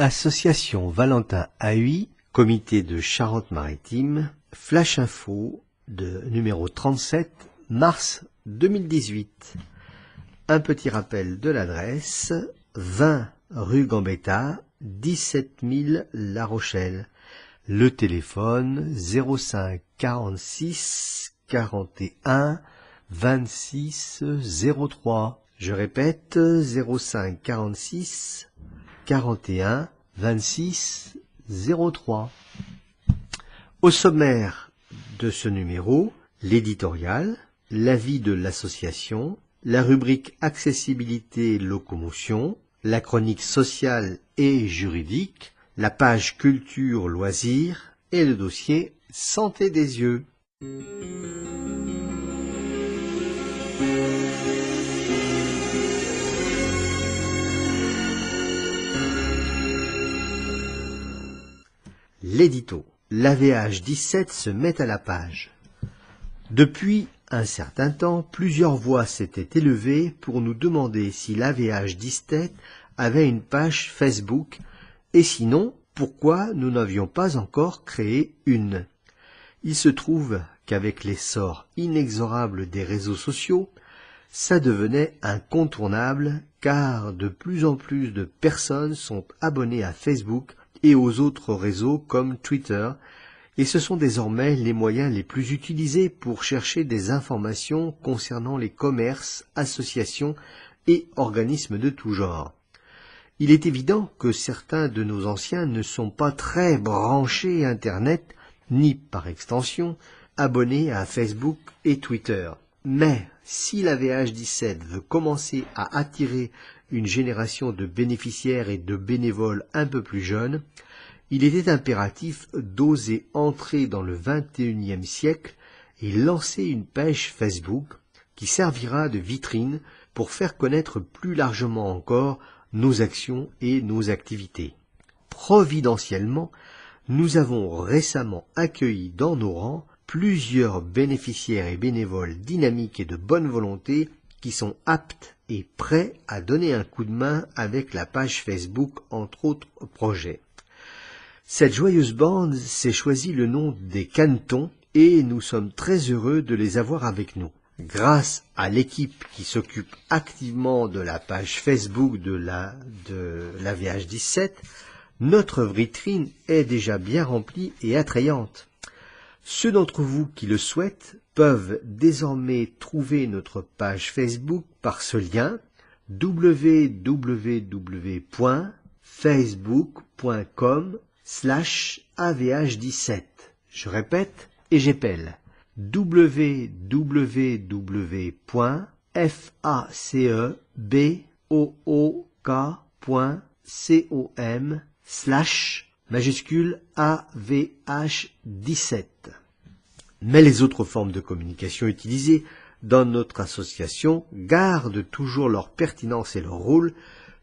Association Valentin Haüy, comité de Charente-Maritime, Flash Info de numéro 37, mars 2018. Un petit rappel de l'adresse, 20 rue Gambetta, 17 000 La Rochelle. Le téléphone 05 46 41 26 03. Je répète, 05 46 41 26 03. Au sommaire de ce numéro, l'éditorial, l'avis de l'association, la rubrique accessibilité et locomotion, la chronique sociale et juridique, la page culture loisirs et le dossier santé des yeux. L'édito. L'AVH 17 se met à la page. Depuis un certain temps, plusieurs voix s'étaient élevées pour nous demander si l'AVH 17 avait une page Facebook et sinon, pourquoi nous n'avions pas encore créé une. Il se trouve qu'avec l'essor inexorable des réseaux sociaux, ça devenait incontournable car de plus en plus de personnes sont abonnées à Facebook et aux autres réseaux comme Twitter, et ce sont désormais les moyens les plus utilisés pour chercher des informations concernant les commerces, associations et organismes de tout genre. Il est évident que certains de nos anciens ne sont pas très branchés Internet, ni par extension, abonnés à Facebook et Twitter. Mais si la VH17 veut commencer à attirer une génération de bénéficiaires et de bénévoles un peu plus jeunes, il était impératif d'oser entrer dans le XXIe siècle et lancer une page Facebook qui servira de vitrine pour faire connaître plus largement encore nos actions et nos activités. Providentiellement, nous avons récemment accueilli dans nos rangs plusieurs bénéficiaires et bénévoles dynamiques et de bonne volonté qui sont aptes et prêts à donner un coup de main avec la page Facebook entre autres projets. Cette joyeuse bande s'est choisi le nom des Cannetons et nous sommes très heureux de les avoir avec nous. Grâce à l'équipe qui s'occupe activement de la page Facebook de la VH17, notre vitrine est déjà bien remplie et attrayante. Ceux d'entre vous qui le souhaitent peuvent désormais trouver notre page Facebook par ce lien www.facebook.com/avh17. Je répète et j'épelle www.facebook.com/AVH17. Mais les autres formes de communication utilisées dans notre association gardent toujours leur pertinence et leur rôle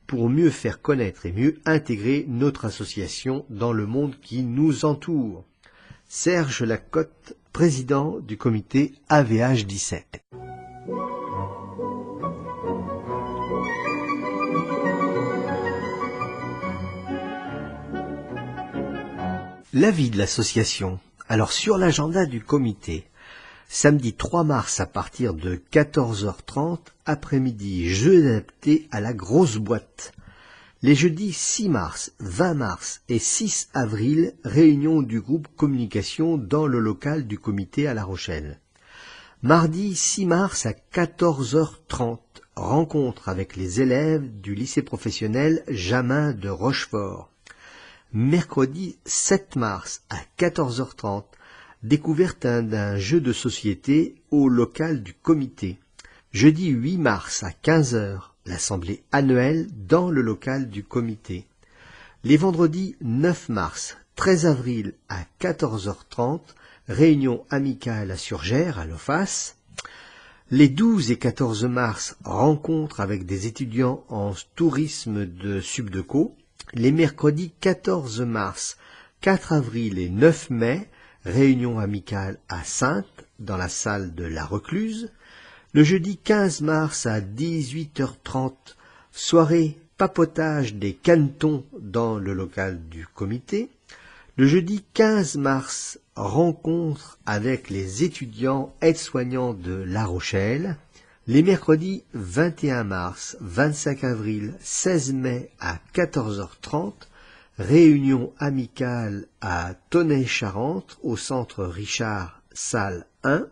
pour mieux faire connaître et mieux intégrer notre association dans le monde qui nous entoure. Serge Lacotte, président du comité AVH 17. L'avis de l'association. Alors sur l'agenda du comité, samedi 3 mars à partir de 14h30, après-midi, jeux adaptés à la grosse boîte. Les jeudis 6 mars, 20 mars et 6 avril, réunion du groupe communication dans le local du comité à La Rochelle. Mardi 6 mars à 14h30, rencontre avec les élèves du lycée professionnel Jamin de Rochefort. Mercredi 7 mars à 14h30, découverte d'un jeu de société au local du comité. Jeudi 8 mars à 15h, l'assemblée annuelle dans le local du comité. Les vendredis 9 mars, 13 avril à 14h30, réunion amicale à Surgères, à l'OFAS. Les 12 et 14 mars, rencontre avec des étudiants en tourisme de Subdeco. Les mercredis 14 mars, 4 avril et 9 mai, réunion amicale à Saintes, dans la salle de la Recluse. Le jeudi 15 mars à 18h30, soirée papotage des canetons dans le local du comité. Le jeudi 15 mars, rencontre avec les étudiants aides-soignants de La Rochelle. Les mercredis 21 mars, 25 avril, 16 mai à 14h30, réunion amicale à Tonnay-Charente au centre Richard, salle 1.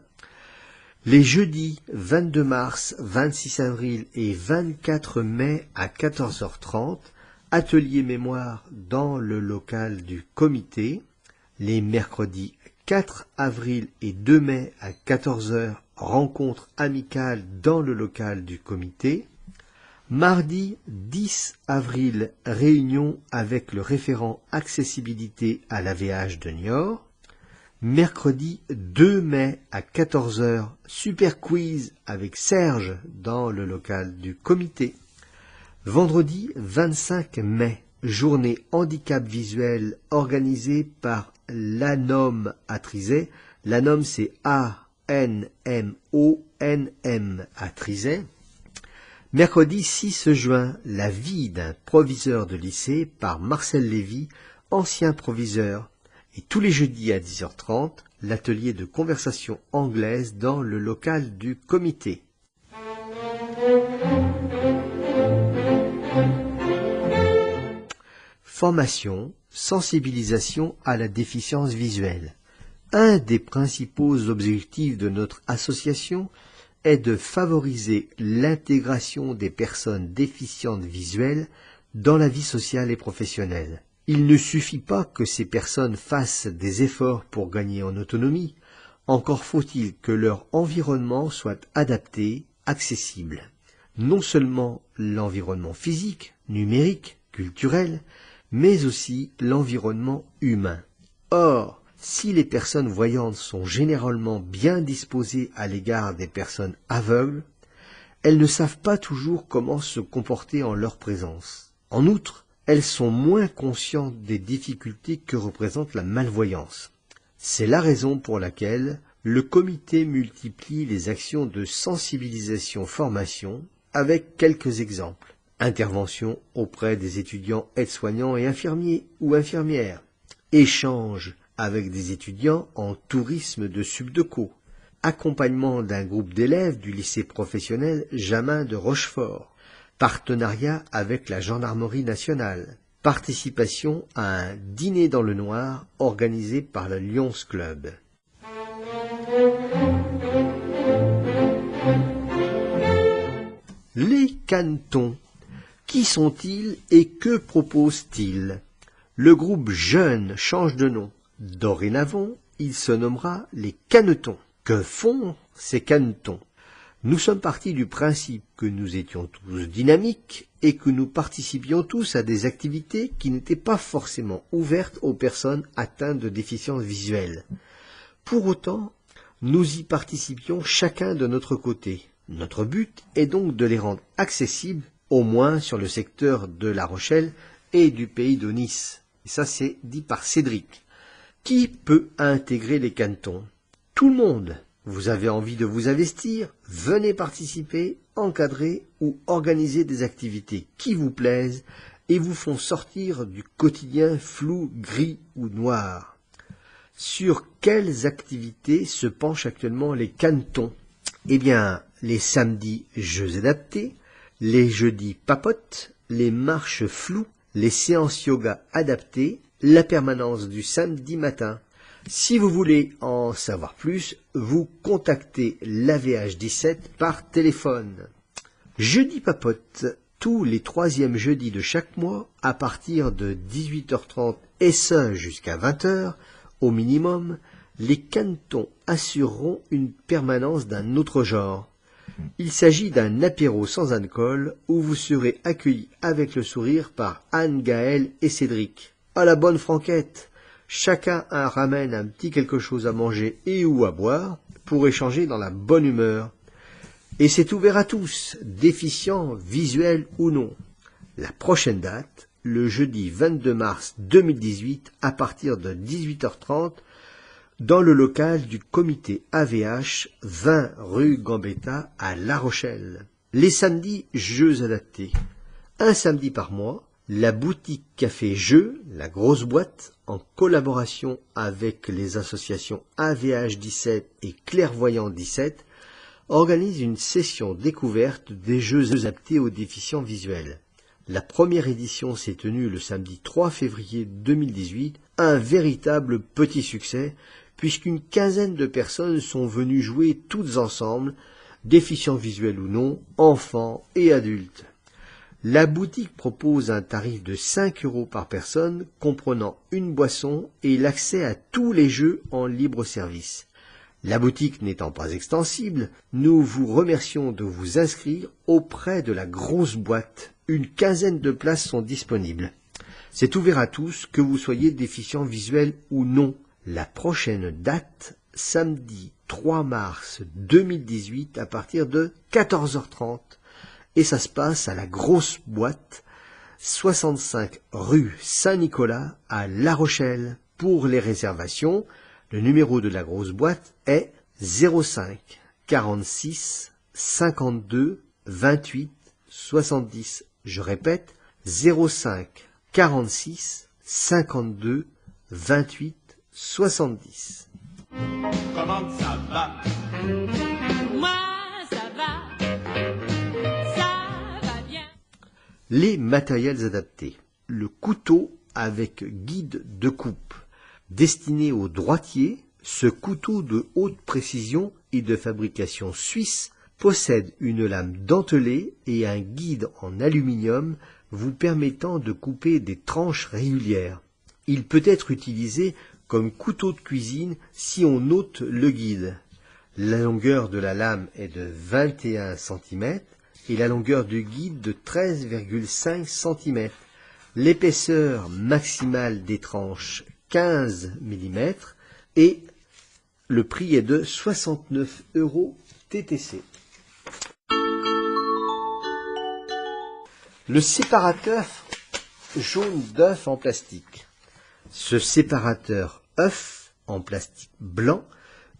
Les jeudis 22 mars, 26 avril et 24 mai à 14h30, atelier mémoire dans le local du comité. Les mercredis 4 avril et 2 mai à 14h, rencontre amicale dans le local du comité. Mardi 10 avril, réunion avec le référent accessibilité à l'AVH de Niort. Mercredi 2 mai à 14h, super quiz avec Serge dans le local du comité. Vendredi 25 mai, journée handicap visuel organisée par l'ANOM à Trizay. L'ANOM c'est A-N-M-O-N-M à Trizay. Mercredi 6 juin, la vie d'un proviseur de lycée par Marcel Lévy, ancien proviseur. Et tous les jeudis à 10h30, l'atelier de conversation anglaise dans le local du comité. Formation, sensibilisation à la déficience visuelle. Un des principaux objectifs de notre association est de favoriser l'intégration des personnes déficientes visuelles dans la vie sociale et professionnelle. Il ne suffit pas que ces personnes fassent des efforts pour gagner en autonomie, encore faut-il que leur environnement soit adapté, accessible. Non seulement l'environnement physique, numérique, culturel, mais aussi l'environnement humain. Or, si les personnes voyantes sont généralement bien disposées à l'égard des personnes aveugles, elles ne savent pas toujours comment se comporter en leur présence. En outre, elles sont moins conscientes des difficultés que représente la malvoyance. C'est la raison pour laquelle le comité multiplie les actions de sensibilisation-formation avec quelques exemples. Intervention auprès des étudiants aides-soignants et infirmiers ou infirmières. Échange avec des étudiants en tourisme de Subdeco. Accompagnement d'un groupe d'élèves du lycée professionnel Jamin de Rochefort. Partenariat avec la gendarmerie nationale. Participation à un dîner dans le noir organisé par le Lions Club. Les canetons. Qui sont-ils et que proposent-ils? Le groupe jeune change de nom. Dorénavant, il se nommera les canetons. Que font ces canetons? Nous sommes partis du principe que nous étions tous dynamiques et que nous participions tous à des activités qui n'étaient pas forcément ouvertes aux personnes atteintes de déficience visuelle. Pour autant, nous y participions chacun de notre côté. Notre but est donc de les rendre accessibles, au moins sur le secteur de La Rochelle et du pays de Nice. Et ça, c'est dit par Cédric. Qui peut intégrer les canetons? Tout le monde. Vous avez envie de vous investir? Venez participer, encadrer ou organiser des activités qui vous plaisent et vous font sortir du quotidien flou, gris ou noir. Sur quelles activités se penchent actuellement les canetons? Eh bien, les samedis jeux adaptés, les jeudis papotes, les marches floues, les séances yoga adaptées, la permanence du samedi matin. Si vous voulez en savoir plus, vous contactez l'AVH 17 par téléphone. Jeudi papote, tous les troisièmes jeudis de chaque mois, à partir de 18h30 et ce jusqu'à 20h, au minimum, les canetons assureront une permanence d'un autre genre. Il s'agit d'un apéro sans alcool où vous serez accueillis avec le sourire par Anne, Gaëlle et Cédric. À la bonne franquette, chacun ramène un petit quelque chose à manger et ou à boire pour échanger dans la bonne humeur. Et c'est ouvert à tous, déficients, visuels ou non. La prochaine date, le jeudi 22 mars 2018 à partir de 18h30 dans le local du comité AVH 20 rue Gambetta à La Rochelle. Les samedis, jeux adaptés. Un samedi par mois, la boutique Café Jeux, la grosse boîte, en collaboration avec les associations AVH 17 et Clairvoyant 17, organise une session découverte des jeux adaptés aux déficients visuels. La première édition s'est tenue le samedi 3 février 2018, un véritable petit succès, puisqu'une quinzaine de personnes sont venues jouer toutes ensemble, déficients visuels ou non, enfants et adultes. La boutique propose un tarif de 5 € par personne, comprenant une boisson et l'accès à tous les jeux en libre service. La boutique n'étant pas extensible, nous vous remercions de vous inscrire auprès de la grosse boîte. Une quinzaine de places sont disponibles. C'est ouvert à tous, que vous soyez déficient visuel ou non. La prochaine date, samedi 3 mars 2018 à partir de 14h30. Et ça se passe à la grosse boîte, 65 rue Saint-Nicolas à La Rochelle. Pour les réservations, le numéro de la grosse boîte est 05 46 52 28 70. Je répète, 05 46 52 28 70. Comment ça va? Moi, ça va. Ça va bien. Les matériels adaptés. Le couteau avec guide de coupe. Destiné aux droitiers, ce couteau de haute précision et de fabrication suisse possède une lame dentelée et un guide en aluminium vous permettant de couper des tranches régulières. Il peut être utilisé comme couteau de cuisine si on ôte le guide. La longueur de la lame est de 21 cm et la longueur du guide de 13,5 cm. L'épaisseur maximale des tranches 15 mm et le prix est de 69 € TTC. Le séparateur jaune d'œuf en plastique. Ce séparateur œuf en plastique blanc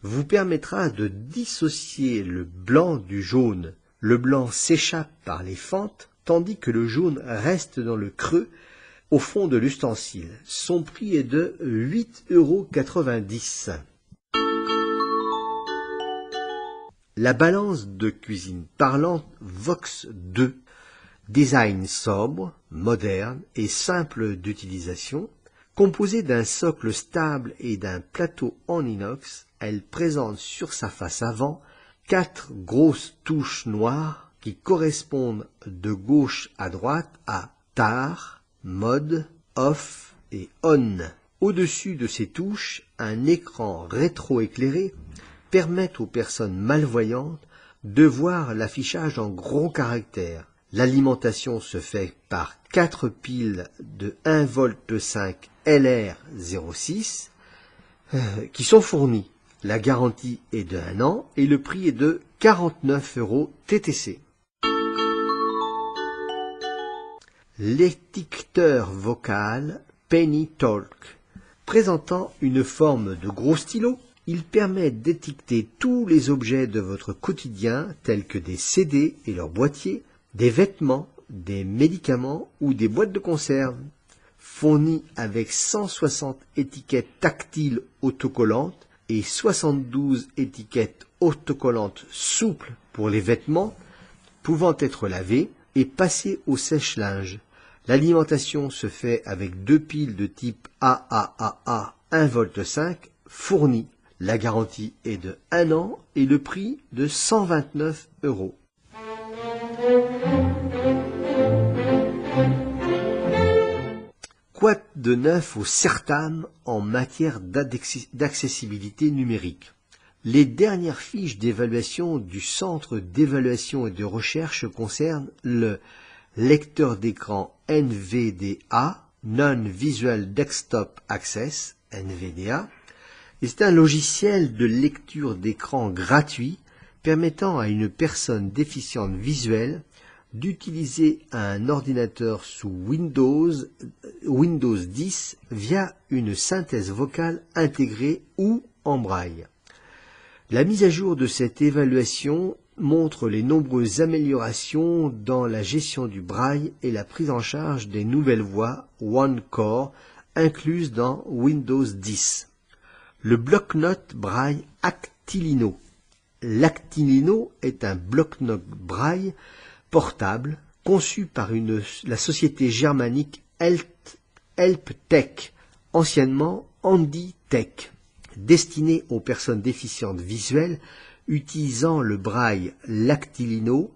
vous permettra de dissocier le blanc du jaune. Le blanc s'échappe par les fentes, tandis que le jaune reste dans le creux au fond de l'ustensile. Son prix est de 8,90 €. La balance de cuisine parlante Vox 2. Design sobre, moderne et simple d'utilisation. Composée d'un socle stable et d'un plateau en inox, elle présente sur sa face avant 4 grosses touches noires qui correspondent de gauche à droite à Tar, Mode, Off et On. Au-dessus de ces touches, un écran rétroéclairé permet aux personnes malvoyantes de voir l'affichage en gros caractères. L'alimentation se fait par 4 piles de 1,5 V LR06 qui sont fournies. La garantie est de 1 an et le prix est de 49 € TTC. L'étiqueteur vocal Penny Talk. Présentant une forme de gros stylo, il permet d'étiqueter tous les objets de votre quotidien tels que des CD et leurs boîtiers, des vêtements, des médicaments ou des boîtes de conserve. Fourni avec 160 étiquettes tactiles autocollantes et 72 étiquettes autocollantes souples pour les vêtements, pouvant être lavés et passés au sèche-linge. L'alimentation se fait avec 2 piles de type AAAA 1,5 V fournies. La garantie est de 1 an et le prix de 129 €. Quoi de neuf au CERTAM en matière d'accessibilité numérique? Les dernières fiches d'évaluation du Centre d'évaluation et de recherche concernent le lecteur d'écran NVDA, Non-Visual Desktop Access, NVDA. C'est un logiciel de lecture d'écran gratuit permettant à une personne déficiente visuelle d'utiliser un ordinateur sous Windows 10 via une synthèse vocale intégrée ou en braille. La mise à jour de cette évaluation montre les nombreuses améliorations dans la gestion du braille et la prise en charge des nouvelles voix OneCore incluses dans Windows 10. Le bloc-notes braille Actilino. L'Actilino est un bloc-notes braille portable conçu par la société germanique HelpTech, anciennement HandyTech, destiné aux personnes déficientes visuelles utilisant le braille Lactilino,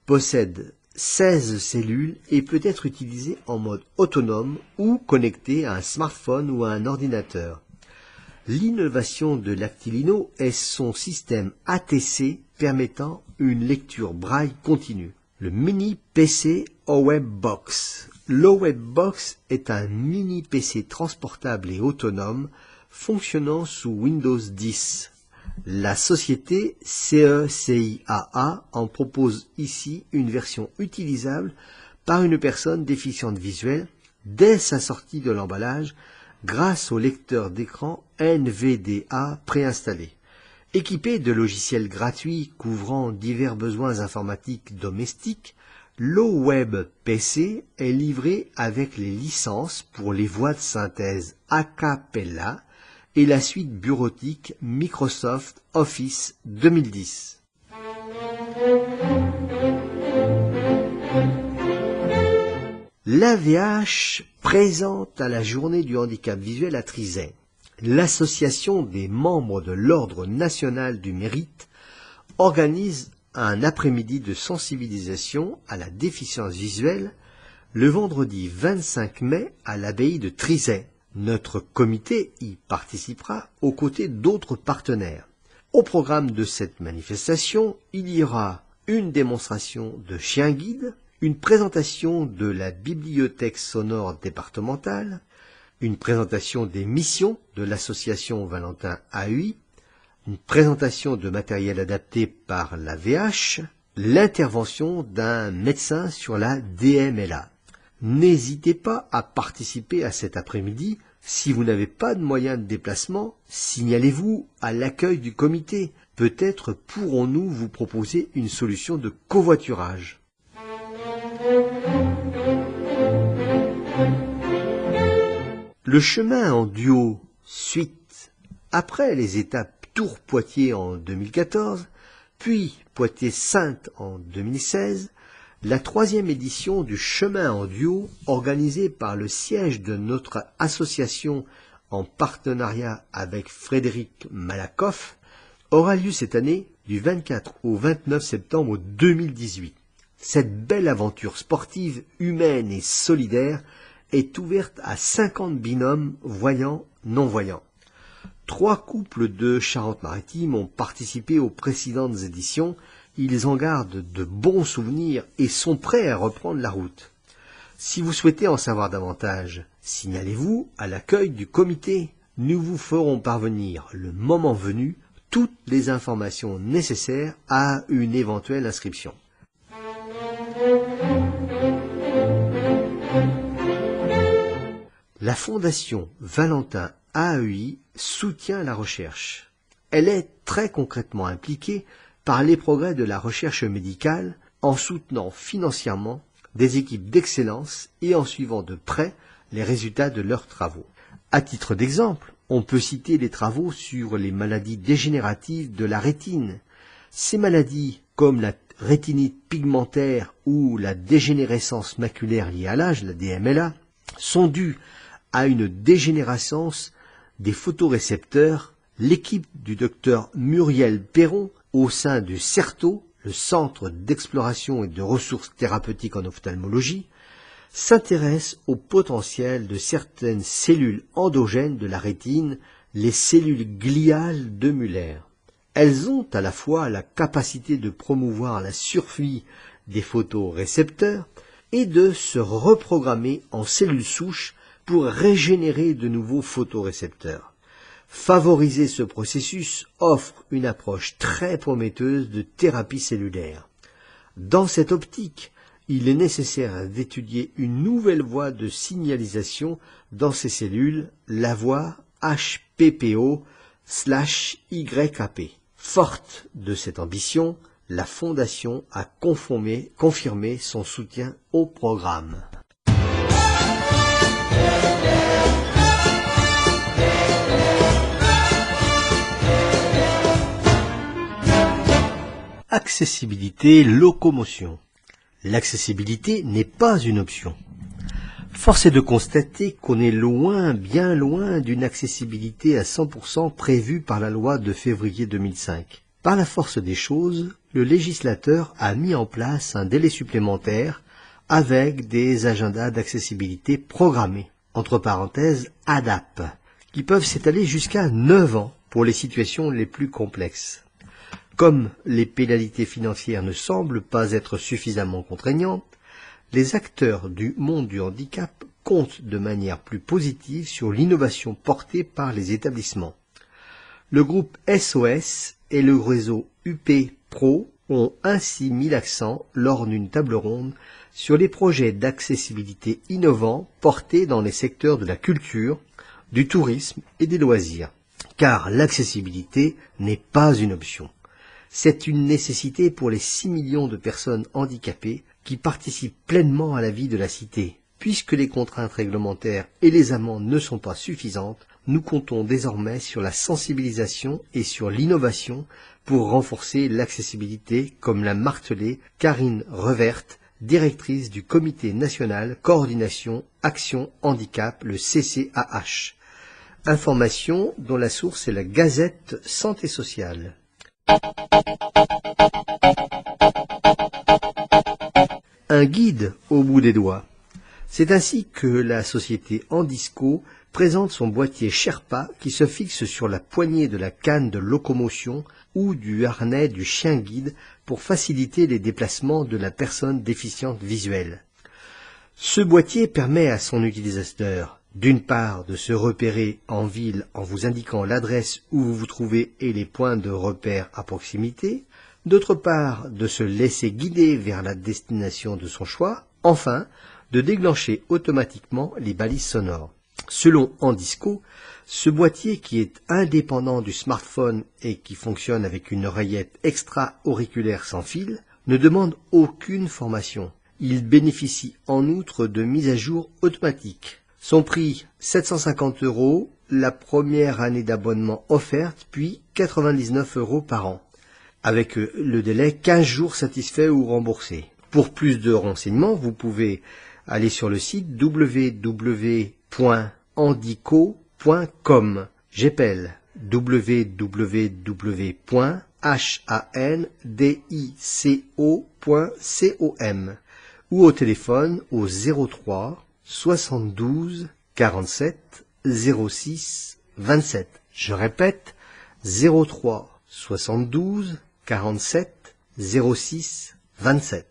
possède 16 cellules et peut être utilisé en mode autonome ou connecté à un smartphone ou à un ordinateur. L'innovation de Lactilino est son système ATC permettant une lecture braille continue. Le mini PC OWebBox. L'OWebBox est un mini PC transportable et autonome fonctionnant sous Windows 10. La société CECIAA en propose ici une version utilisable par une personne déficiente visuelle dès sa sortie de l'emballage grâce au lecteur d'écran NVDA préinstallé. Équipé de logiciels gratuits couvrant divers besoins informatiques domestiques, l'OWebPC est livré avec les licences pour les voix de synthèse Acapella et la suite bureautique Microsoft Office 2010. L'AVH présente à la journée du handicap visuel à Trizay. L'association des membres de l'Ordre national du mérite organise un après-midi de sensibilisation à la déficience visuelle le vendredi 25 mai à l'abbaye de Trizay. Notre comité y participera aux côtés d'autres partenaires. Au programme de cette manifestation, il y aura une démonstration de chien guide, une présentation de la bibliothèque sonore départementale, une présentation des missions de l'association Valentin AUI, une présentation de matériel adapté par la VH, l'intervention d'un médecin sur la DMLA. N'hésitez pas à participer à cet après-midi. Si vous n'avez pas de moyens de déplacement, signalez-vous à l'accueil du comité. Peut-être pourrons-nous vous proposer une solution de covoiturage. Le chemin en duo suite, après les étapes Tours-Poitiers en 2014, puis Poitiers-Saintes en 2016, la 3e édition du chemin en duo organisée par le siège de notre association en partenariat avec Frédéric Malakoff aura lieu cette année du 24 au 29 septembre 2018. Cette belle aventure sportive, humaine et solidaire est ouverte à 50 binômes voyants, non-voyants. 3 couples de Charente-Maritime ont participé aux précédentes éditions. Ils en gardent de bons souvenirs et sont prêts à reprendre la route. Si vous souhaitez en savoir davantage, signalez-vous à l'accueil du comité. Nous vous ferons parvenir, le moment venu, toutes les informations nécessaires à une éventuelle inscription. La Fondation Valentin AEI soutient la recherche. Elle est très concrètement impliquée par les progrès de la recherche médicale en soutenant financièrement des équipes d'excellence et en suivant de près les résultats de leurs travaux. À titre d'exemple, on peut citer les travaux sur les maladies dégénératives de la rétine. Ces maladies, comme la rétinite pigmentaire ou la dégénérescence maculaire liée à l'âge, la DMLA, sont dues à une dégénérescence des photorécepteurs. L'équipe du docteur Muriel Perron au sein du CERTO, le Centre d'exploration et de ressources thérapeutiques en ophtalmologie, s'intéresse au potentiel de certaines cellules endogènes de la rétine, les cellules gliales de Muller. Elles ont à la fois la capacité de promouvoir la survie des photorécepteurs et de se reprogrammer en cellules souches pour régénérer de nouveaux photorécepteurs. Favoriser ce processus offre une approche très prometteuse de thérapie cellulaire. Dans cette optique, il est nécessaire d'étudier une nouvelle voie de signalisation dans ces cellules, la voie HPPO/YAP. Forte de cette ambition, la Fondation a confirmé son soutien au programme. Accessibilité, locomotion. L'accessibilité n'est pas une option. Force est de constater qu'on est loin, bien loin d'une accessibilité à 100% prévue par la loi de février 2005. Par la force des choses, le législateur a mis en place un délai supplémentaire avec des agendas d'accessibilité programmés, entre parenthèses ADAP, qui peuvent s'étaler jusqu'à 9 ans pour les situations les plus complexes. Comme les pénalités financières ne semblent pas être suffisamment contraignantes, les acteurs du monde du handicap comptent de manière plus positive sur l'innovation portée par les établissements. Le groupe SOS et le réseau UP Pro ont ainsi mis l'accent lors d'une table ronde sur les projets d'accessibilité innovants portés dans les secteurs de la culture, du tourisme et des loisirs. Car l'accessibilité n'est pas une option. C'est une nécessité pour les 6 millions de personnes handicapées qui participent pleinement à la vie de la cité. Puisque les contraintes réglementaires et les amendes ne sont pas suffisantes, nous comptons désormais sur la sensibilisation et sur l'innovation pour renforcer l'accessibilité, comme l'a martelé Karine Revert, directrice du Comité national coordination action handicap, le CCAH. Information dont la source est la Gazette Santé Sociale. Un guide au bout des doigts. C'est ainsi que la société Andisco présente son boîtier Sherpa qui se fixe sur la poignée de la canne de locomotion ou du harnais du chien guide pour faciliter les déplacements de la personne déficiente visuelle. Ce boîtier permet à son utilisateur d'une part de se repérer en ville en vous indiquant l'adresse où vous vous trouvez et les points de repère à proximité, d'autre part de se laisser guider vers la destination de son choix, enfin de déclencher automatiquement les balises sonores. Selon Andisco, ce boîtier qui est indépendant du smartphone et qui fonctionne avec une oreillette extra-auriculaire sans fil, ne demande aucune formation. Il bénéficie en outre de mises à jour automatiques. Son prix 750 €, la première année d'abonnement offerte, puis 99 € par an, avec le délai 15 jours satisfait ou remboursé. Pour plus de renseignements, vous pouvez aller sur le site www.handico.com. J'appelle www.handico.com ou au téléphone au 03 72 47 06 27. Je répète, 03 72 47 06 27.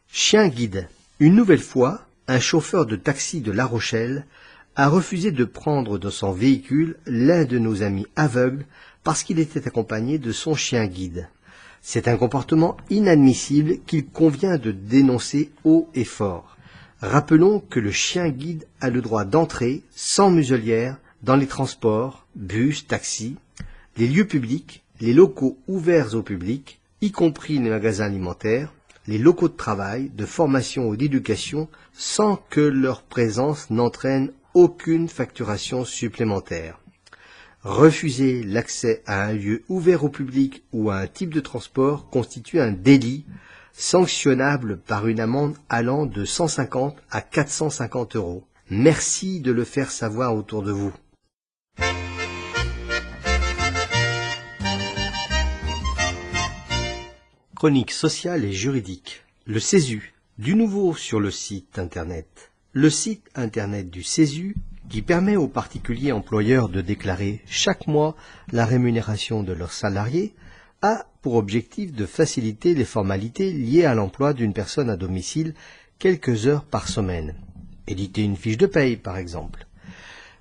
Chien guide. Une nouvelle fois, un chauffeur de taxi de La Rochelle a refusé de prendre dans son véhicule l'un de nos amis aveugles parce qu'il était accompagné de son chien guide. C'est un comportement inadmissible qu'il convient de dénoncer haut et fort. Rappelons que le chien guide a le droit d'entrer sans muselière dans les transports, bus, taxis, les lieux publics, les locaux ouverts au public, y compris les magasins alimentaires, les locaux de travail, de formation ou d'éducation, sans que leur présence n'entraîne aucune facturation supplémentaire. Refuser l'accès à un lieu ouvert au public ou à un type de transport constitue un délit sanctionnable par une amende allant de 150 à 450 €. Merci de le faire savoir autour de vous. Chronique sociale et juridique. Le CESU. Du nouveau sur le site internet. Le site internet du CESU, qui permet aux particuliers employeurs de déclarer chaque mois la rémunération de leurs salariés, a pour objectif de faciliter les formalités liées à l'emploi d'une personne à domicile quelques heures par semaine. Éditer une fiche de paye, par exemple.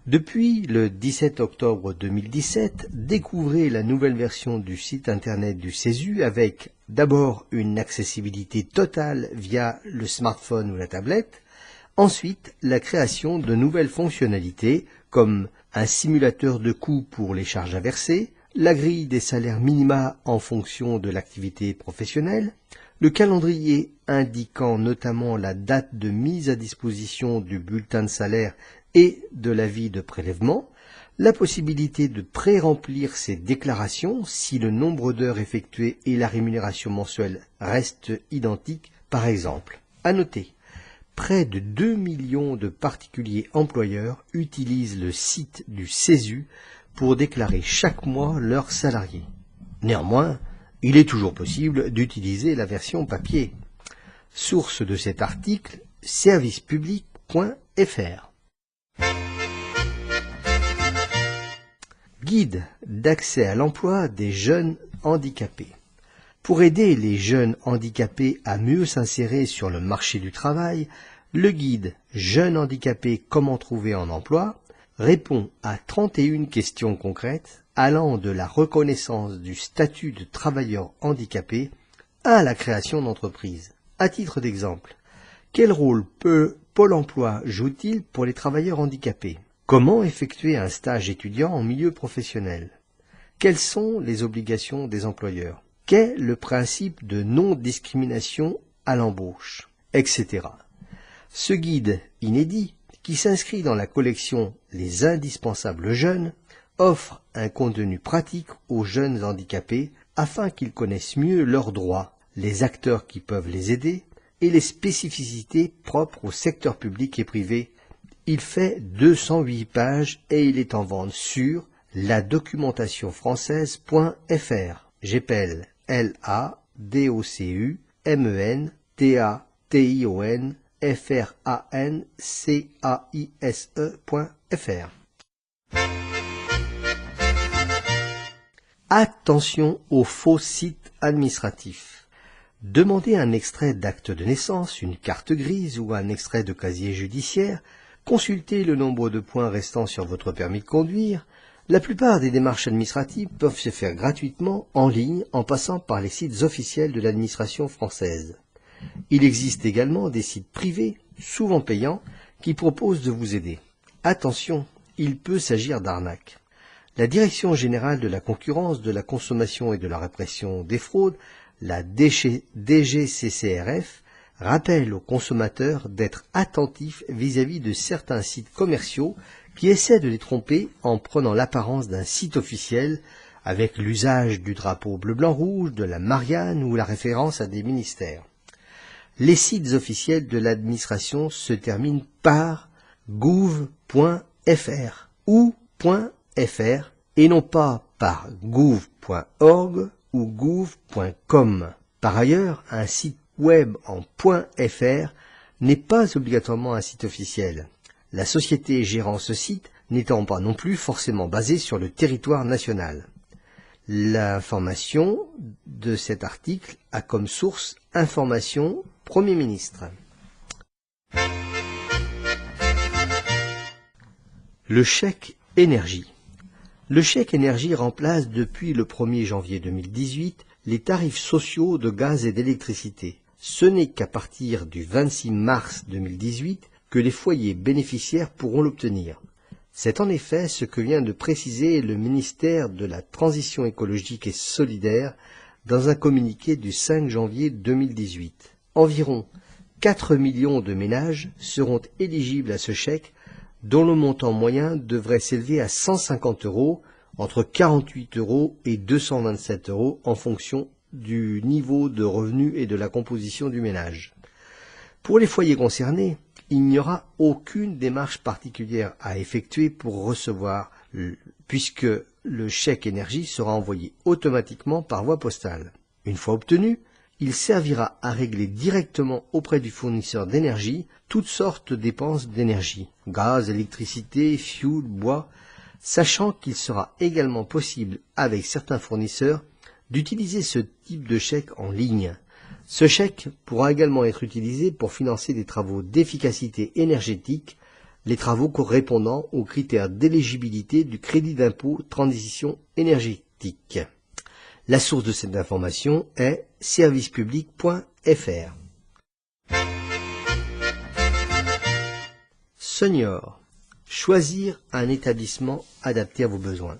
Depuis le 17 octobre 2017, découvrez la nouvelle version du site internet du CESU avec d'abord une accessibilité totale via le smartphone ou la tablette, ensuite la création de nouvelles fonctionnalités comme un simulateur de coûts pour les charges à verser, la grille des salaires minima en fonction de l'activité professionnelle, le calendrier indiquant notamment la date de mise à disposition du bulletin de salaire et de l'avis de prélèvement, la possibilité de pré-remplir ces déclarations si le nombre d'heures effectuées et la rémunération mensuelle restent identiques, par exemple. À noter, près de 2 millions de particuliers employeurs utilisent le site du CESU pour déclarer chaque mois leurs salariés. Néanmoins, il est toujours possible d'utiliser la version papier. Source de cet article, servicepublic.fr. Guide d'accès à l'emploi des jeunes handicapés. Pour aider les jeunes handicapés à mieux s'insérer sur le marché du travail, le guide Jeunes handicapés, comment trouver un emploi répond à 31 questions concrètes allant de la reconnaissance du statut de travailleur handicapé à la création d'entreprise. À titre d'exemple, quel rôle Pôle emploi joue-t-il pour les travailleurs handicapés? Comment effectuer un stage étudiant en milieu professionnel? Quelles sont les obligations des employeurs? Qu'est le principe de non-discrimination à l'embauche? Etc. Ce guide inédit, qui s'inscrit dans la collection Les indispensables jeunes, offre un contenu pratique aux jeunes handicapés afin qu'ils connaissent mieux leurs droits, les acteurs qui peuvent les aider et les spécificités propres au secteur public et privé. Il fait 208 pages et il est en vente sur ladocumentationfrançaise.fr. J'appelle LADOCUMENTATIONFRANCAISE.fr. Attention aux faux sites administratifs. Demandez un extrait d'acte de naissance, une carte grise ou un extrait de casier judiciaire. Consultez le nombre de points restant sur votre permis de conduire. La plupart des démarches administratives peuvent se faire gratuitement en ligne en passant par les sites officiels de l'administration française. Il existe également des sites privés, souvent payants, qui proposent de vous aider. Attention, il peut s'agir d'arnaques. La Direction générale de la concurrence, de la consommation et de la répression des fraudes, la DGCCRF, rappelle aux consommateurs d'être attentifs vis-à-vis de certains sites commerciaux qui essaient de les tromper en prenant l'apparence d'un site officiel avec l'usage du drapeau bleu-blanc-rouge, de la Marianne ou la référence à des ministères. Les sites officiels de l'administration se terminent par gouv.fr ou .fr et non pas par gouv.org ou gouv.com. Par ailleurs, un site web en .fr n'est pas obligatoirement un site officiel. La société gérant ce site n'étant pas non plus forcément basée sur le territoire national. L'information de cet article a comme source Information Premier ministre. Le chèque énergie. Le chèque énergie remplace depuis le 1er janvier 2018 les tarifs sociaux de gaz et d'électricité. Ce n'est qu'à partir du 26 mars 2018 que les foyers bénéficiaires pourront l'obtenir. C'est en effet ce que vient de préciser le ministère de la Transition écologique et solidaire dans un communiqué du 5 janvier 2018. Environ 4 millions de ménages seront éligibles à ce chèque dont le montant moyen devrait s'élever à 150 €, entre 48 € et 227 € en fonction du niveau de revenu et de la composition du ménage. Pour les foyers concernés, il n'y aura aucune démarche particulière à effectuer pour recevoir, puisque le chèque énergie sera envoyé automatiquement par voie postale. Une fois obtenu, il servira à régler directement auprès du fournisseur d'énergie toutes sortes de dépenses d'énergie, gaz, électricité, fioul, bois, sachant qu'il sera également possible, avec certains fournisseurs, d'utiliser ce type de chèque en ligne. Ce chèque pourra également être utilisé pour financer des travaux d'efficacité énergétique, les travaux correspondant aux critères d'éligibilité du crédit d'impôt transition énergétique. La source de cette information est servicepublic.fr. Senior. Choisir un établissement adapté à vos besoins.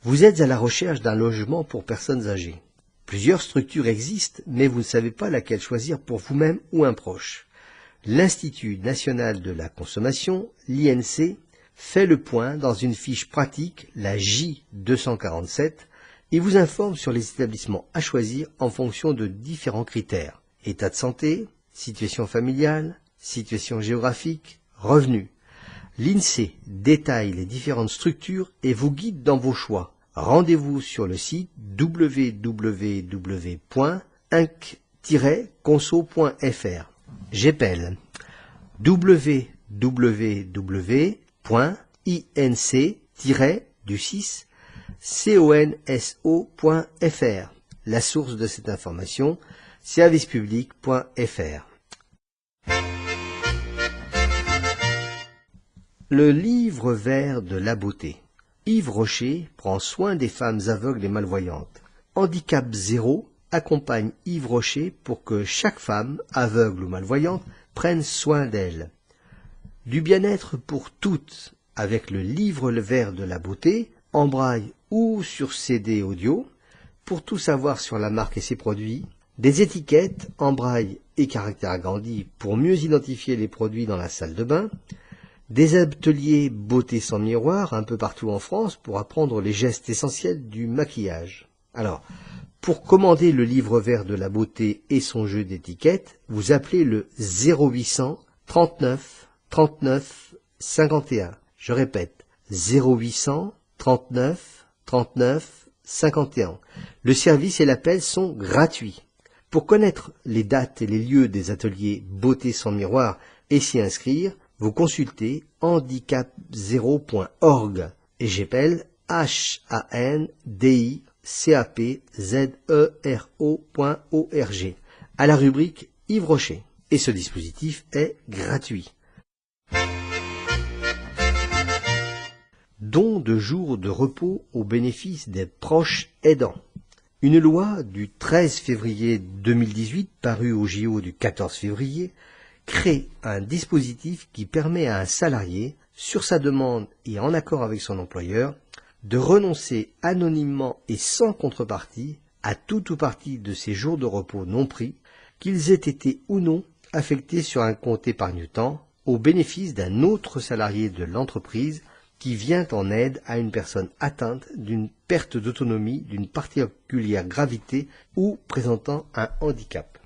Vous êtes à la recherche d'un logement pour personnes âgées. Plusieurs structures existent, mais vous ne savez pas laquelle choisir pour vous-même ou un proche. L'Institut national de la consommation, l'INC, fait le point dans une fiche pratique, la J247, et vous informe sur les établissements à choisir en fonction de différents critères. État de santé, situation familiale, situation géographique, revenus. L'INSEE détaille les différentes structures et vous guide dans vos choix. Rendez-vous sur le site www.inc-conso.fr. J'appelle www.inc-conso.fr. La source de cette information, servicepublic.fr. Le livre vert de la beauté. Yves Rocher prend soin des femmes aveugles et malvoyantes. Handicap Zéro accompagne Yves Rocher pour que chaque femme, aveugle ou malvoyante, prenne soin d'elle. Du bien-être pour toutes, avec le livre vert de la beauté, en braille ou sur CD audio, pour tout savoir sur la marque et ses produits, des étiquettes en braille et caractères agrandis pour mieux identifier les produits dans la salle de bain, des ateliers beauté sans miroir un peu partout en France pour apprendre les gestes essentiels du maquillage. Alors, pour commander le livre vert de la beauté et son jeu d'étiquettes, vous appelez le 0800 39 39 51. Je répète, 0800 39 39 51. Le service et l'appel sont gratuits. Pour connaître les dates et les lieux des ateliers beauté sans miroir et s'y inscrire, vous consultez handicapzero.org et j'appelle handicapzero.org à la rubrique Yves Rocher. Et ce dispositif est gratuit. Don de jours de repos au bénéfice des proches aidants. Une loi du 13 février 2018 parue au JO du 14 février crée un dispositif qui permet à un salarié, sur sa demande et en accord avec son employeur, de renoncer anonymement et sans contrepartie à tout ou partie de ses jours de repos non pris, qu'ils aient été ou non affectés sur un compte épargne-temps au bénéfice d'un autre salarié de l'entreprise qui vient en aide à une personne atteinte d'une perte d'autonomie d'une particulière gravité ou présentant un handicap.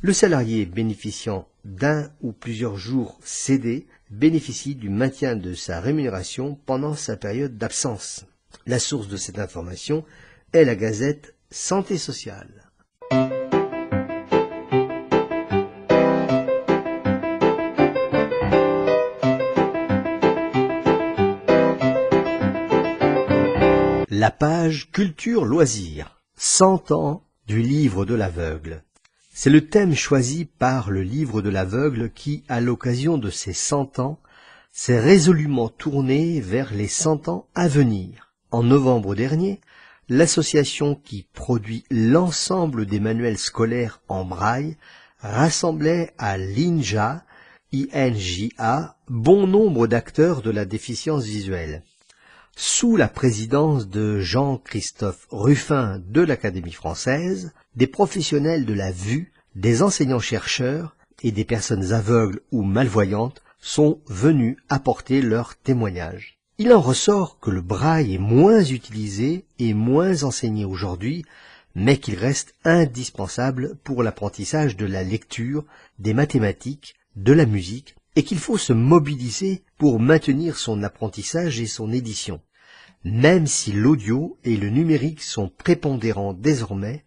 Le salarié bénéficiant d'un ou plusieurs jours cédés bénéficie du maintien de sa rémunération pendant sa période d'absence. La source de cette information est la Gazette Santé Sociale. La page Culture Loisirs, 100 ans du livre de l'aveugle. C'est le thème choisi par le livre de l'aveugle qui, à l'occasion de ses 100 ans, s'est résolument tourné vers les 100 ans à venir. En novembre dernier, l'association qui produit l'ensemble des manuels scolaires en braille rassemblait à l'INJA, bon nombre d'acteurs de la déficience visuelle. Sous la présidence de Jean-Christophe Ruffin de l'Académie française, des professionnels de la vue, des enseignants-chercheurs et des personnes aveugles ou malvoyantes sont venus apporter leur témoignage. Il en ressort que le braille est moins utilisé et moins enseigné aujourd'hui, mais qu'il reste indispensable pour l'apprentissage de la lecture, des mathématiques, de la musique, et qu'il faut se mobiliser pour maintenir son apprentissage et son édition. Même si l'audio et le numérique sont prépondérants désormais,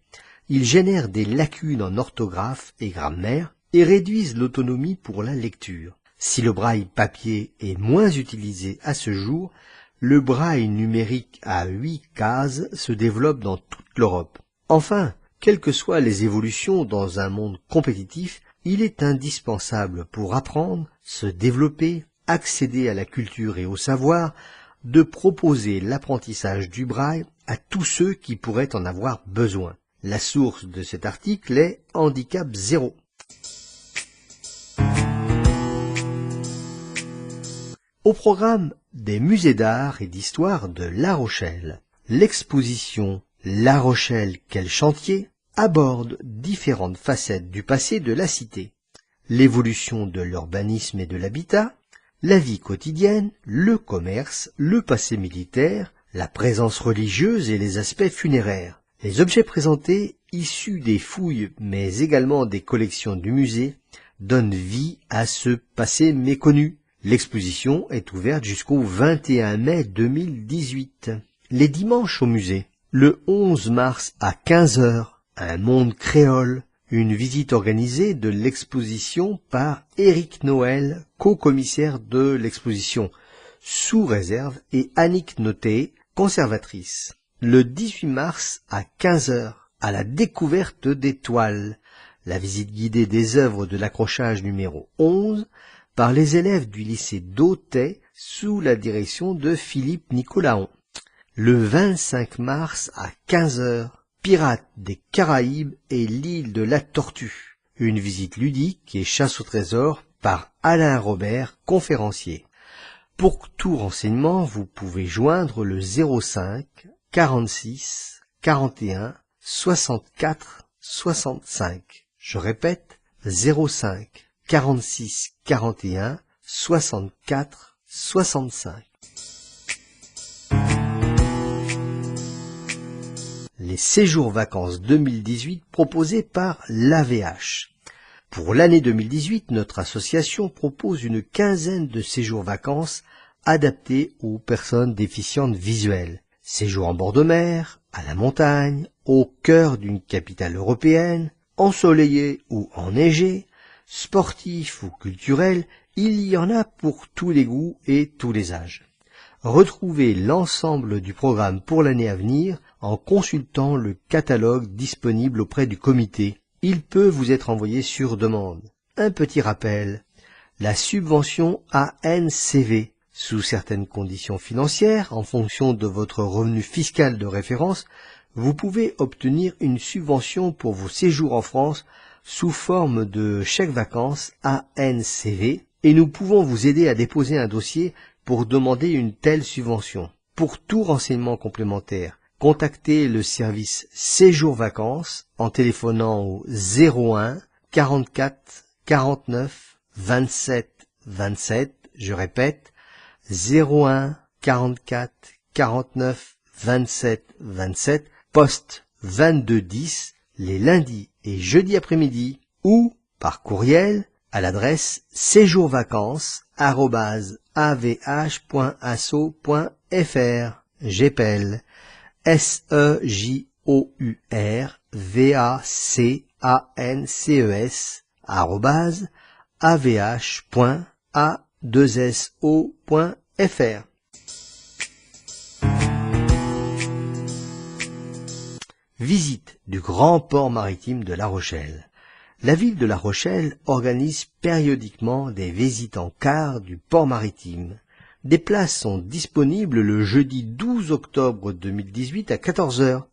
ils génèrent des lacunes en orthographe et grammaire et réduisent l'autonomie pour la lecture. Si le braille papier est moins utilisé à ce jour, le braille numérique à 8 cases se développe dans toute l'Europe. Enfin, quelles que soient les évolutions dans un monde compétitif, il est indispensable pour apprendre, se développer, accéder à la culture et au savoir, de proposer l'apprentissage du braille à tous ceux qui pourraient en avoir besoin. La source de cet article est Handicap Zéro. Au programme des musées d'art et d'histoire de La Rochelle, l'exposition La Rochelle, quel chantier aborde différentes facettes du passé de la cité. L'évolution de l'urbanisme et de l'habitat, la vie quotidienne, le commerce, le passé militaire, la présence religieuse et les aspects funéraires. Les objets présentés, issus des fouilles mais également des collections du musée, donnent vie à ce passé méconnu. L'exposition est ouverte jusqu'au 21 mai 2018. Les dimanches au musée. Le 11 mars à 15h, un monde créole. Une visite organisée de l'exposition par Éric Noël, co-commissaire de l'exposition, sous réserve, et Annick Noté, conservatrice. Le 18 mars à 15h, à la découverte des toiles, la visite guidée des œuvres de l'accrochage numéro 11 par les élèves du lycée d'Autey sous la direction de Philippe Nicolaon. Le 25 mars à 15h, Pirates des Caraïbes et l'île de la Tortue. Une visite ludique et chasse au trésor par Alain Robert, conférencier. Pour tout renseignement, vous pouvez joindre le 05 46 41 64 65. Je répète, 05 46 41 64 65. Les séjours vacances 2018 proposés par l'AVH. Pour l'année 2018, notre association propose une quinzaine de séjours vacances adaptés aux personnes déficientes visuelles. Séjours en bord de mer, à la montagne, au cœur d'une capitale européenne, ensoleillé ou enneigé, sportif ou culturel, il y en a pour tous les goûts et tous les âges. Retrouvez l'ensemble du programme pour l'année à venir en consultant le catalogue disponible auprès du comité. Il peut vous être envoyé sur demande. Un petit rappel, la subvention ANCV, sous certaines conditions financières, en fonction de votre revenu fiscal de référence, vous pouvez obtenir une subvention pour vos séjours en France sous forme de chèque vacances ANCV et nous pouvons vous aider à déposer un dossier pour demander une telle subvention. Pour tout renseignement complémentaire, contactez le service Séjour Vacances en téléphonant au 01 44 49 27 27. Je répète, 01 44 49 27 27, poste 2210, les lundis et jeudis après-midi, ou par courriel à l'adresse séjourvacances@avh.asso.fr. J'appelle SEJOURVACANCES@avh.a2so.fr. Visite du grand port maritime de La Rochelle. La ville de La Rochelle organise périodiquement des visites en car du port maritime. Des places sont disponibles le jeudi 12 octobre 2018 à 14h.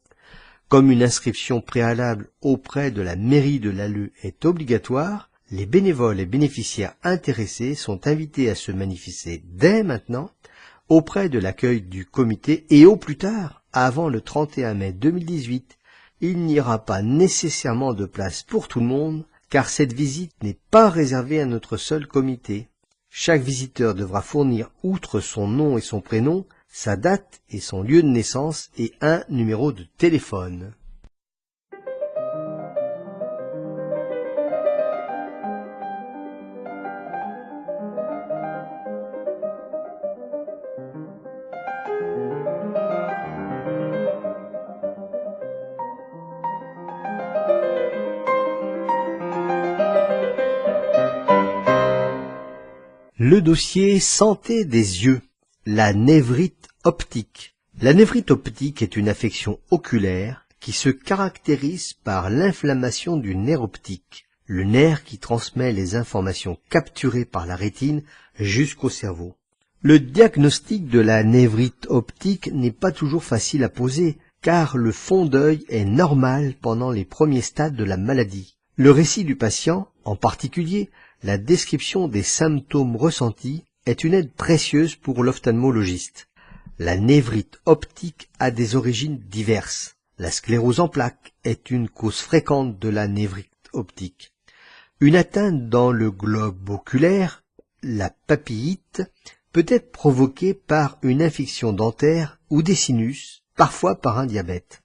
Comme une inscription préalable auprès de la mairie de Lalleux est obligatoire, les bénévoles et bénéficiaires intéressés sont invités à se manifester dès maintenant auprès de l'accueil du comité et au plus tard, avant le 31 mai 2018. Il n'y aura pas nécessairement de place pour tout le monde, car cette visite n'est pas réservée à notre seul comité. Chaque visiteur devra fournir, outre son nom et son prénom, sa date et son lieu de naissance et un numéro de téléphone. Le dossier santé des yeux, la névrite optique. La névrite optique est une affection oculaire qui se caractérise par l'inflammation du nerf optique, le nerf qui transmet les informations capturées par la rétine jusqu'au cerveau. Le diagnostic de la névrite optique n'est pas toujours facile à poser, car le fond d'œil est normal pendant les premiers stades de la maladie. Le récit du patient, en particulier la description des symptômes ressentis, est une aide précieuse pour l'ophtalmologiste. La névrite optique a des origines diverses. La sclérose en plaques est une cause fréquente de la névrite optique. Une atteinte dans le globe oculaire, la papillite, peut être provoquée par une infection dentaire ou des sinus, parfois par un diabète.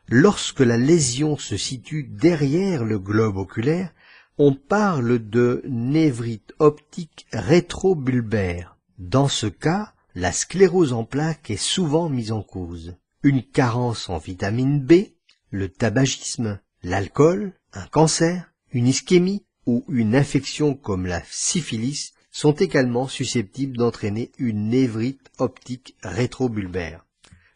Lorsque la lésion se situe derrière le globe oculaire, on parle de névrite optique rétrobulbaire. Dans ce cas, la sclérose en plaques est souvent mise en cause. Une carence en vitamine B, le tabagisme, l'alcool, un cancer, une ischémie ou une infection comme la syphilis sont également susceptibles d'entraîner une névrite optique rétrobulbaire.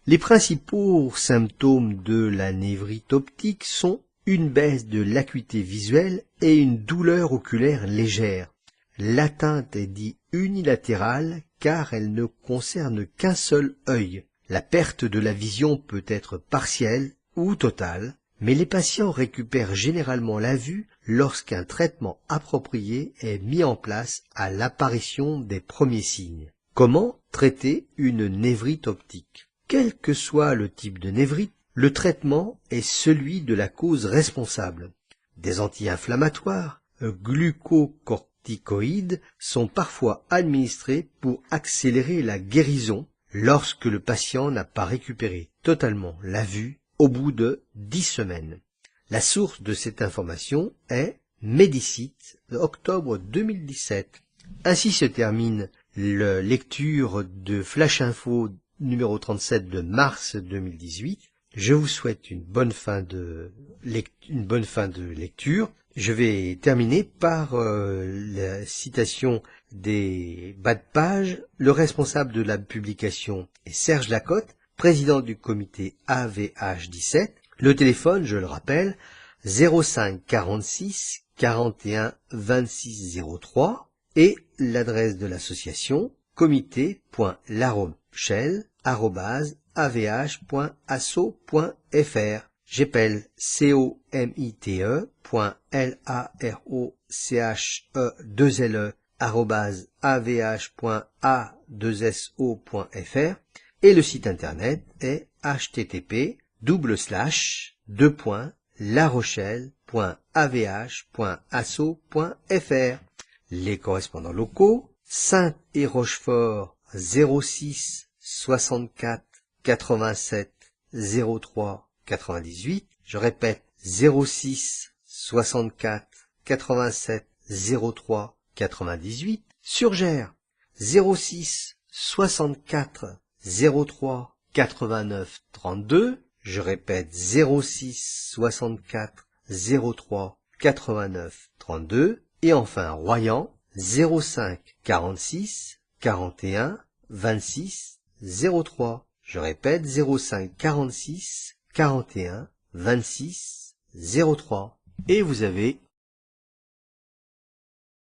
Les principaux symptômes de la névrite optique sont une baisse de l'acuité visuelle et une douleur oculaire légère. L'atteinte est dite unilatérale car elle ne concerne qu'un seul œil. La perte de la vision peut être partielle ou totale, mais les patients récupèrent généralement la vue lorsqu'un traitement approprié est mis en place à l'apparition des premiers signes. Comment traiter une névrite optique? Quel que soit le type de névrite, le traitement est celui de la cause responsable. Des anti-inflammatoires, glucocorticoïdes sont parfois administrés pour accélérer la guérison lorsque le patient n'a pas récupéré totalement la vue au bout de 10 semaines. La source de cette information est Medicite de octobre 2017. Ainsi se termine la lecture de Flash Info numéro 37 de mars 2018. Je vous souhaite une bonne fin de lecture. Je vais terminer par la citation des bas de page. Le responsable de la publication est Serge Lacotte, président du comité AVH17. Le téléphone, je le rappelle, 05 46 41 26 03 et l'adresse de l'association comité.larochelle@avh.asso.fr. J'appelle comite.laroche@avh.a2so.fr et le site internet est http://larochelle.avh.asso.fr. Les correspondants locaux, Saintes et Rochefort 06 64 87 03 98. Je répète 06 64 87 03 98. Surgères 06 64 03 89 32. Je répète 06 64 03 89 32. Et enfin Royan 05 46 41 26 03. Je répète 05 46 41 26 03. Et vous avez